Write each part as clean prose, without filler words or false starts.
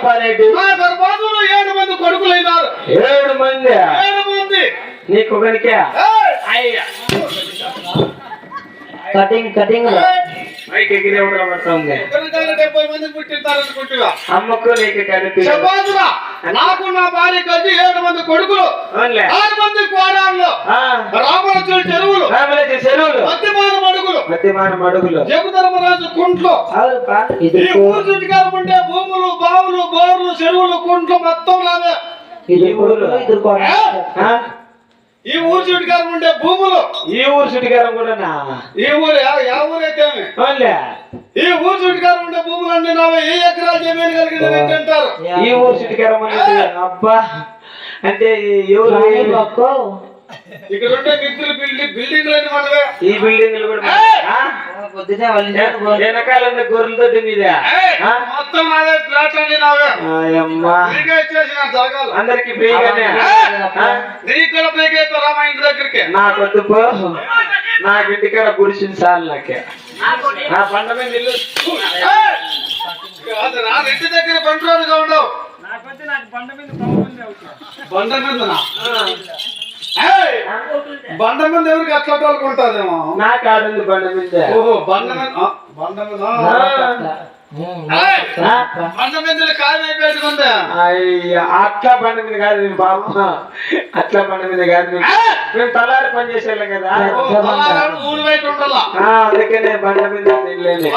అప్పారెడ్డి నా గర్భాధులు 7 మంది కొడుకులైనారు. 7 మంది 7 మంది నీకు కనుక అయ్యా కటింగ్ మైక్ ఎగిరే పడుతుంది. 70 మంది పుట్టింటారనుకుంటున్నా. అమ్మకు నీకు కలిపి చెప్పాదురా నాకు నా భార్య కలిసి 7 మంది కొడుకులు, 6 మంది కోడాళ్ళు, రామరాజు చెరువులు, మధ్యమాన మడుగులు, జగధర్మరాజు కుంట్లు, ఈ ఊరు చుట్టుకారం ఉండే భూములు, బావులు, బోర్లు, చెరువులు, కుంట్లు మొత్తం లాగా ఈ ఊరు చుట్టుకారం ఉండే భూములు. ఈ ఊరు చుట్టుకారం కూడా ఈ ఊరు ఊరైతే ఈ ఊరు చుట్టుకారం ఉండే భూములు అన్ని నావే. ఏ ఎకరాలు జమీన్ కలిగిన అంటారు. ఈ ఊరు చుట్టుకారం అబ్బా అంటే ఎవరు ఇక్కడ ఉండే మిత్రులు బిల్డింగ్లు అన్ని మనవే. ఈ బిల్డింగ్లు కూడా వెనకాల గొర్రెల తోటి మీద మొత్తం నావే. ఫ్లాట్ అన్ని నావే. అందరికి ఫ్రీగానే. నీకు కూడా ఫ్రీగా అవుతారా మా ఇంటి దగ్గరికి? నాకు వద్దు పో, నాకు ఇంటికాడ గుడిసిన సార్లు నాకే. నా పంట మీద ఇల్లు నా ఇంటి దగ్గర పంటలుగా ఉండవు. బండ మీద బండ మీద ఎవరికి అట్లా తోలుకుంటాదేమో. నాకు ఆడింది బండ మీద. ఓహో బండ మీద బండ మీద బండ మీద కాయం అయిపోయింది. అట్లా బండ మీద కాదు బాబు, అట్లా బండ మీద కాదు. మేము తలారి పని చేసేళ్ళం కదా, ఊరు బయట ఉండాలా. అందుకనే బండ మీద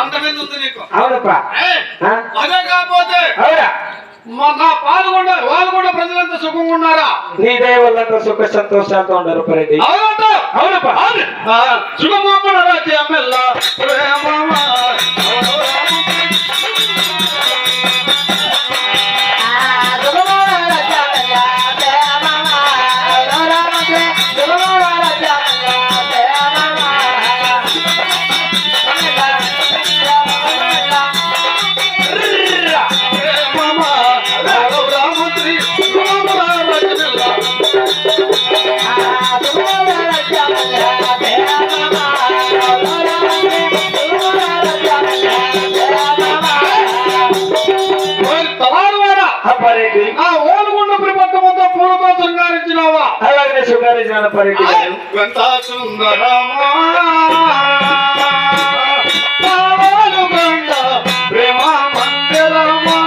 బండ మీద ఉంది నీకు. అవునప్పా. అదే కాకపోతే అవునా నా పాల్గొండ వాళ్ళు కూడా ప్రజలంతా సుఖంగా ఉన్నారా? నీ దయ వల్ల సుఖ సంతోషాలతో ఉండరు రెడ్డి. అవునప్పా సుఖమా రాజ్యమెల్లా అలాగే శృంగారించిన పరిధి ప్రేమ మందిరమా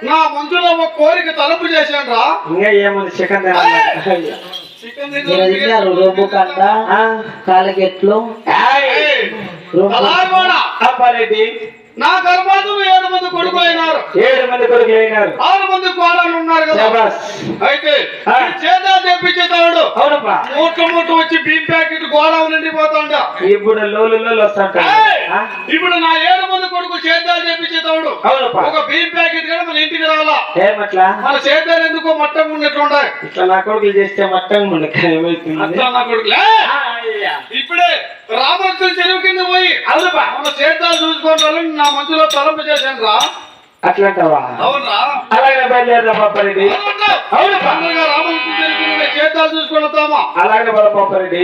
నా మంచులో ఒక కోరిక తలుపు చేశాను రా. ఇంకా ఏముంది చికెన్ కాలకెట్లు అప్పారెడ్డి నా గర్భాధులు 7 మంది కొడుకులైనారు. 7 మంది కొడుకులైనారు. 6 మంది కోడళ్ళు ఉన్నారు కదా. అయితే చేద్దాం తెప్పించేతాడు. అవునప్పా. మూట వచ్చి బీమ్ ప్యాకెట్ గోడౌన్ నిండిపోతాడు. ఇప్పుడు లోలు వస్తాడు. ఇప్పుడు నా 7 మంది కొడుకు చేద్దాం తెప్పించేతాడు. అవునప్పా. ఒక బీమ్ ప్యాకెట్ కూడా మన ఇంటికి రావాలా. ఏమట్లా మన చేద్దాం ఎందుకో మట్టం ఉన్నట్లు ఉంటాయి. ఇట్లా నా కొడుకులు చేస్తే మట్టం ఉండదు. అట్లా నా కొడుకులే ఇప్పుడే రామరాజు చెరువు కింద పోయి అవునప్పా మన చేద్దాలు చూసుకోవాలి. నా మంచులో తలంపు చేశాను రా. అట్లాంటావా? అవునరా. అలాగే బయలుదేరా పాపారెడ్డి. అవును రామరాజు చెరువు కింద చేద్దాలు చూసుకొని వస్తామా? అలాగే పాపారెడ్డి.